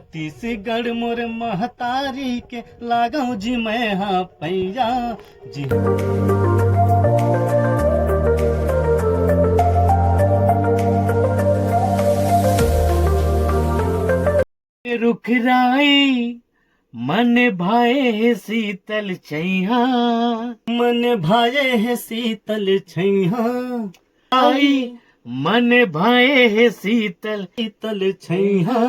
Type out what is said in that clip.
छत्तीसगढ़ मोर महतारी के लागू जी मैं हाँ पैया जी। रुखराई मन भाए है शीतल छैया, मन भाए है शीतल छैया, आई मन भाए है शीतल शीतल छैया।